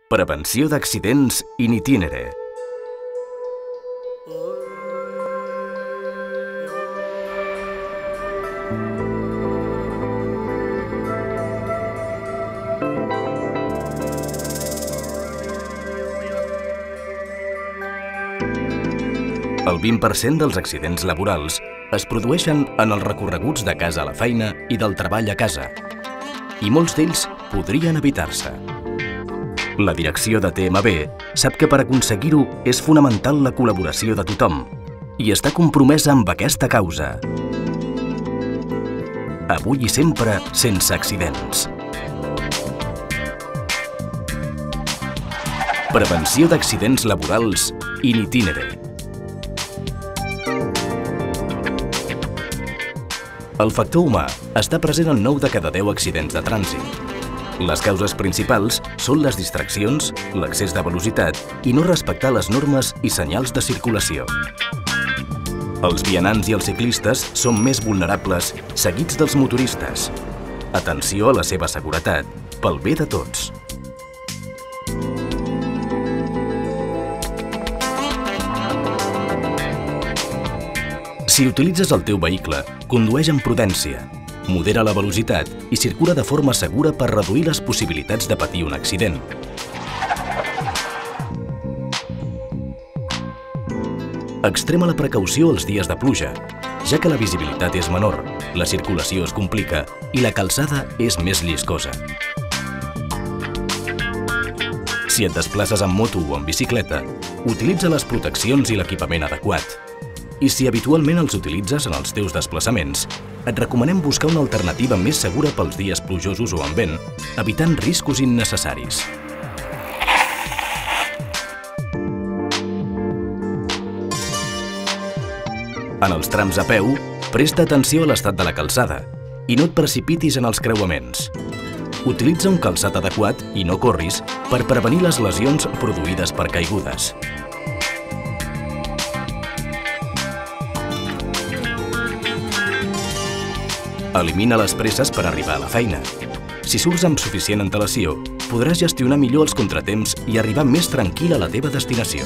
Prevenció d'accidents in itinere. El 20% dels accidents laborals es produeixen en els recorreguts de casa a la feina i del treball a casa, i molts d'ells podrien evitar-se. La direcció de TMB sap que per aconseguir-ho és fonamental la col·laboració de tothom i està compromesa amb aquesta causa. Avui i sempre sense accidents. Prevenció d'accidents laborals in itinere. El factor humà està present en 9 de cada 10 accidents de trànsit. Les causes principals són les distraccions, l'excés de velocitat i no respectar les normes i senyals de circulació. Els vianants i els ciclistes són més vulnerables, seguits dels motoristes. Atenció a la seva seguretat, pel bé de tots. Si utilitzes el teu vehicle, condueix amb prudència, modera la velocitat i circula de forma segura per reduir les possibilitats de patir un accident. Extrema la precaució els dies de pluja, ja que la visibilitat és menor, la circulació es complica i la calçada és més lliscosa. Si et desplaces amb moto o amb bicicleta, utilitza les proteccions i l'equipament adequat. I si habitualment els utilitzes en els teus desplaçaments, et recomanem buscar una alternativa més segura pels dies plujosos o amb vent, evitant riscos innecessaris. En els trams a peu, presta atenció a l'estat de la calçada i no et precipitis en els creuaments. Utilitza un calçat adequat i no corris per prevenir les lesions produïdes per caigudes. Elimina les presses per arribar a la feina. Si surts amb suficient antelació, podràs gestionar millor els contratemps i arribar més tranquil a la teva destinació.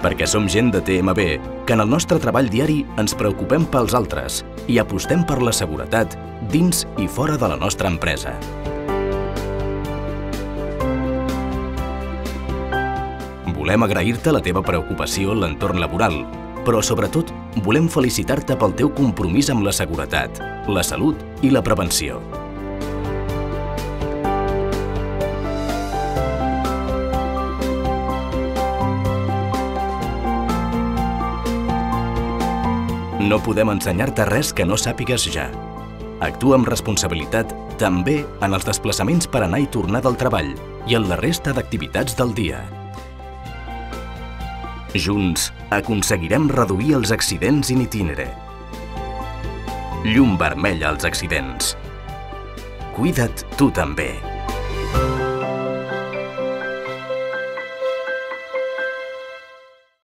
Perquè som gent de TMB, que en el nostre treball diari ens preocupem pels altres i apostem per la seguretat dins i fora de la nostra empresa. Volem agrair-te la teva preocupació en l'entorn laboral, però sobretot volem felicitar-te pel teu compromís amb la seguretat, la salut i la prevenció. No podem ensenyar-te res que no sàpigues ja. Actua amb responsabilitat també en els desplaçaments per anar i tornar del treball i en la resta d'activitats del dia. Junts aconseguirem reduir els accidents in itinere. Llum vermella als accidents. Cuida't tu també.